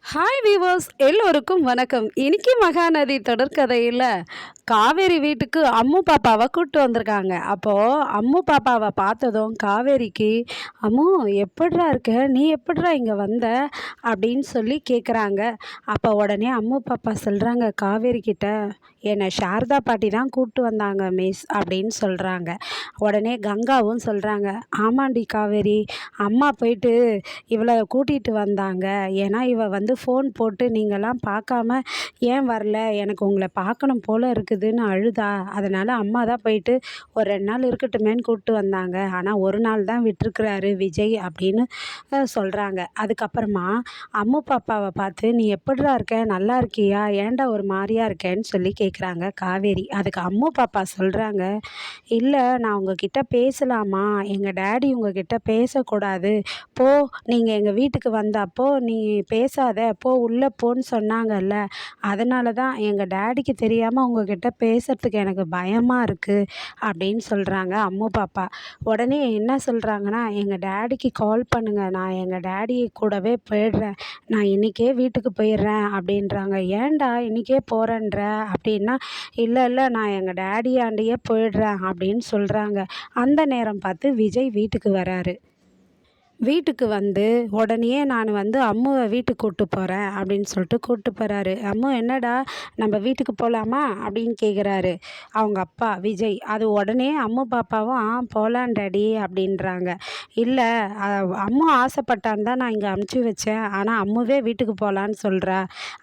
Hi viewers எல்லோருக்கும் வணக்கம். இன்னைக்கு மகாநதி தொடர்கதையில் காவேரி வீட்டுக்கு அம்மு பாப்பாவை கூப்பிட்டு வந்திருக்காங்க. அப்போது அம்மு பாப்பாவை பார்த்ததும் காவேரிக்கு, அம்மு எப்படிரா இருக்க, நீ எப்படிரா இங்கே வந்த அப்படின்னு சொல்லி கேட்குறாங்க. அப்போ உடனே அம்மு பாப்பா சொல்கிறாங்க காவேரி கிட்ட, என்னை சாரதா பாட்டி தான் கூப்பிட்டு வந்தாங்க மிஸ் அப்படின்னு சொல்கிறாங்க. உடனே கங்காவும் சொல்கிறாங்க, ஆமாண்டி காவேரி, அம்மா போயிட்டு இவளை கூட்டிகிட்டு வந்தாங்க. ஏன்னா இவ ஃபோன் போட்டு நீங்கள்லாம் பார்க்காம ஏன் வரல, எனக்கு உங்களை பார்க்கணும் போல் இருக்குதுன்னு அழுதா. அதனால் அம்மா தான் போயிட்டு ஒரு 2 நாள் இருக்கட்டுமேன்னு கூப்பிட்டு வந்தாங்க. ஆனால் ஒரு நாள் தான் விட்டுருக்குறாரு விஜய் அப்படின்னு சொல்கிறாங்க. அதுக்கப்புறமா அம்மு பாப்பாவை பார்த்து, நீ எப்படிரா இருக்க, நல்லா இருக்கியா, ஏன்டா ஒரு மாதிரியா இருக்கேன்னு சொல்லி கேட்குறாங்க காவேரி. அதுக்கு அம்மு பாப்பா சொல்கிறாங்க, இல்லை நான் உங்ககிட்ட பேசலாமா, எங்கள் டேடி உங்ககிட்ட பேசக்கூடாது, போ நீங்கள் எங்கள் வீட்டுக்கு வந்தப்போ நீ பேசாத, போ உள்ளே போன்னு சொன்னாங்கல்ல, அதனால தான் எங்கள் டேடிக்கு தெரியாமல் உங்ககிட்ட பேசுகிறதுக்கு எனக்கு பயமாக இருக்குது அப்படின்னு சொல்கிறாங்க அம்மு பாப்பா. உடனே என்ன சொல்கிறாங்கன்னா, எங்கள் டேடிக்கு கால் பண்ணுங்கள், நான் எங்கள் டேடி கூடவே போயிடுறேன், நான் இன்றைக்கே வீட்டுக்கு போயிடுறேன் அப்படின்றாங்க. ஏன்டா இன்றைக்கே போகிறேன்ற அப்படின்னா, இல்லை இல்லை நான் எங்கள் டேடியாண்டையே போயிடுறேன் அப்படின்னு சொல்கிறாங்க. அந்த நேரம் பார்த்து விஜய் வீட்டுக்கு வராரு. வீட்டுக்கு வந்து உடனேயே நான் அம்முவை வீட்டுக்கு கூப்பிட்டு போகிறேன் அப்படின்னு சொல்லிட்டு கூப்பிட்டு போகிறாரு. அம்மு என்னடா நம்ம வீட்டுக்கு போகலாமா அப்படின்னு கேட்குறாரு அவங்க அப்பா விஜய். அது உடனே அம்மு பாப்பாவும் போகலாம் டாடி அப்படின்றாங்க. இல்லை அம்மு ஆசைப்பட்டான்னு தான் நான் இங்கே அமுச்சு வச்சேன், ஆனால் அம்முவே வீட்டுக்கு போகலான்னு சொல்கிறா,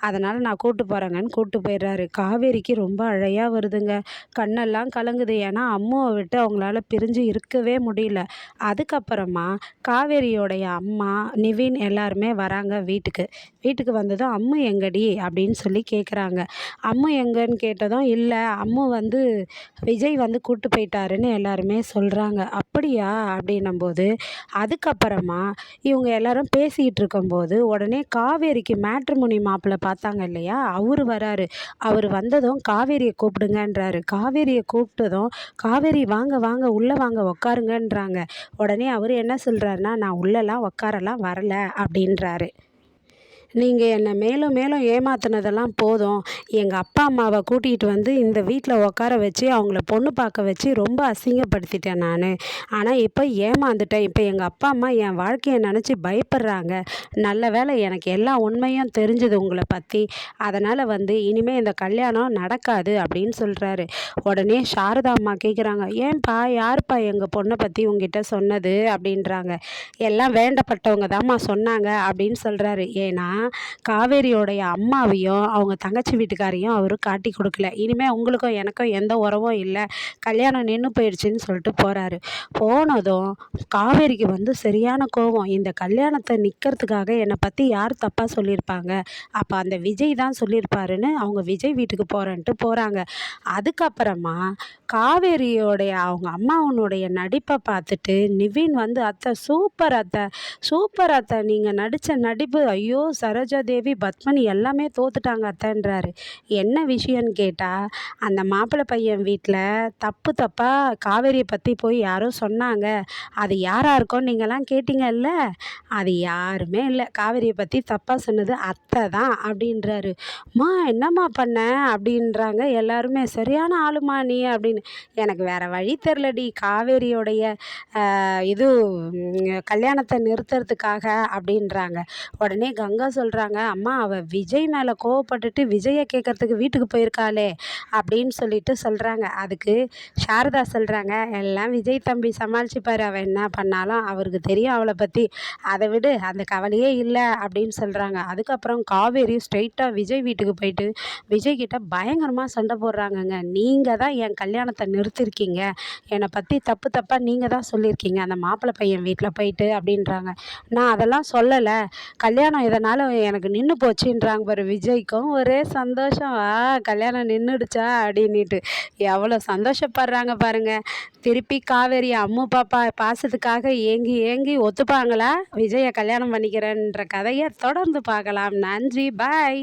அதனால் நான் கூப்பிட்டு போகிறேங்கன்னு கூப்பிட்டு போயிடுறாரு. காவேரிக்கு ரொம்ப அழையாக வருதுங்க, கண்ணெல்லாம் கலங்குது. ஏன்னா அம்முவை விட்டு அவங்களால பிரிஞ்சு இருக்கவே முடியல. அதுக்கப்புறமா காவேரியோடைய அம்மா நிவின் எல்லாருமே வராங்க வீட்டுக்கு. வீட்டுக்கு வந்ததும் அம்மு எங்கடி அப்படின்னு சொல்லி கேட்குறாங்க. அம்மு எங்கன்னு கேட்டதும், இல்லை அம்மு விஜய் கூப்பிட்டு போயிட்டாருன்னு எல்லாருமே சொல்கிறாங்க. அப்படியா அப்படின்னும்போது அதுக்கப்புறமா இவங்க எல்லாரும் பேசிக்கிட்டு இருக்கும்போது உடனே காவேரிக்கு மேட்ரிமோனி மாப்பிள்ளை பார்த்தாங்க இல்லையா, அவரு வராரு. அவர் வந்ததும் காவேரியை கூப்பிடுங்கன்றாரு. காவேரியை கூப்பிட்டதும், காவேரி வாங்க வாங்க உள்ளே வாங்க உக்காருங்கன்றாங்க. உடனே அவர் என்ன சொல்கிறாருன்னா, நான் உள்ளெல்லாம் உக்காரலாம் வரல அப்படின்றாரு. நீங்கள் என்னை மேலும் மேலும் ஏமாத்துனதெல்லாம் போதும், எங்கள் அப்பா அம்மாவை கூட்டிகிட்டு இந்த வீட்டில் உட்கார வச்சு அவங்கள பொண்ணு பார்க்க வச்சு ரொம்ப அசிங்கப்படுத்திட்டேன் நான். ஆனால் இப்போ ஏமாந்துட்டேன். இப்போ எங்கள் அப்பா அம்மா என் வாழ்க்கையை நினச்சி பயப்படுறாங்க. நல்ல வேளை எனக்கு எல்லா உண்மையும் தெரிஞ்சுது உங்களை பற்றி, அதனால் இனிமேல் இந்த கல்யாணம் நடக்காது அப்படின்னு சொல்கிறாரு. உடனே சாரதா அம்மா கேட்குறாங்க, ஏன்பா யாருப்பா எங்கள் பொண்ணை பற்றி உங்ககிட்ட சொன்னது அப்படின்றாங்க. எல்லாம் வேண்டப்பட்டவங்க தாம்மா சொன்னாங்க அப்படின்னு சொல்கிறாரு. ஏன்னா காவேரியோடைய அம்மாவையும் அவங்க தங்கச்சி வீட்டுக்காரையும் அவர் காட்டி கொடுக்கல. இனிமேல் உங்களுக்கும் எனக்கும் எந்த உறவும் இல்லை, கல்யாணம் நின்று போயிடுச்சுன்னு சொல்லிட்டு போகிறாரு. போனதும் காவேரிக்கு சரியான கோபம். இந்த கல்யாணத்தை நிற்கிறதுக்காக என்னை பற்றி யார் தப்பாக சொல்லியிருப்பாங்க, அப்போ அந்த விஜய் தான் சொல்லியிருப்பாருன்னு அவங்க விஜய் வீட்டுக்கு போகிறேன்ட்டு போகிறாங்க. அதுக்கப்புறமா காவேரியோடைய அவங்க அம்மாவனுடைய நடிப்பை பார்த்துட்டு நிவின் அத்தை சூப்பர் அத்தை, சூப்பர் அத்தை, நீங்கள் நடித்த நடிப்பு, ஐயோ சரோஜா தேவி பத்மினி எல்லாமே தோத்துட்டாங்க அத்தைன்றாரு. என்ன விஷயம்னு கேட்டால், அந்த மாப்பிள்ளை பையன் வீட்டில் தப்பு தப்பாக காவேரியை பற்றி போய் யாரோ சொன்னாங்க, அது யாராக இருக்கோன்னு நீங்கள்லாம் கேட்டிங்கல்ல, அது யாருமே இல்லை, காவேரியை பற்றி தப்பாக சொன்னது அத்தை தான் அப்படின்றாரு. மா என்னம்மா பண்ண அப்படின்றாங்க எல்லாருமே. சரியான ஆளுமா நீ அப்படின்னு. எனக்கு வேறு வழி தெரிலடி, காவேரியோடைய இது கல்யாணத்தை நிறுத்துறதுக்காக அப்படின்றாங்க. உடனே கங்கா சொல்கிறாங்க, அம்மா அவள் விஜய் மேலே கோவப்பட்டுட்டு விஜயை கேட்குறதுக்கு வீட்டுக்கு போயிருக்காளே அப்படின்னு சொல்கிறாங்க. அதுக்கு சாரதா சொல்கிறாங்க, எல்லாம் விஜய் தம்பி சமாளிச்சுப்பார், அவள் என்ன பண்ணாலும் அவருக்கு தெரியும் அவளை பற்றி, அதை விடு, அந்த கவலையே இல்லை அப்படின்னு சொல்கிறாங்க. அதுக்கப்புறம் காவேரி ஸ்ட்ரெயிட்டாக விஜய் வீட்டுக்கு போயிட்டு விஜய்கிட்ட பயங்கரமாக சண்டை போடுறாங்கங்க. நீங்கள் தான் என் கல்யாணத்தை நிறுத்திருக்கீங்க, என்னை பற்றி தப்பு தப்பாக நீங்கள் தான் சொல்லியிருக்கீங்க அந்த மாப்பிள்ளை பையன் வீட்டில் போயிட்டு அப்படின்றாங்க. நான் அதெல்லாம் சொல்லலை, கல்யாணம் இதனால் எனக்கு நின்று போச்சுன்றாங்க பாரு. விஜய்க்கும் ஒரே சந்தோஷம், கல்யாணம் நின்றுடுச்சா அப்படின்ட்டு எவ்வளோ சந்தோஷப்படுறாங்க பாருங்கள். திருப்பி காவேரி அம்மு பாப்பா பாசத்துக்காக ஏங்கி ஏங்கி ஒத்துப்பாங்களா, விஜயை கல்யாணம் பண்ணிக்கிறேன்ற கதையை தொடர்ந்து பார்க்கலாம். நன்றி, பாய்.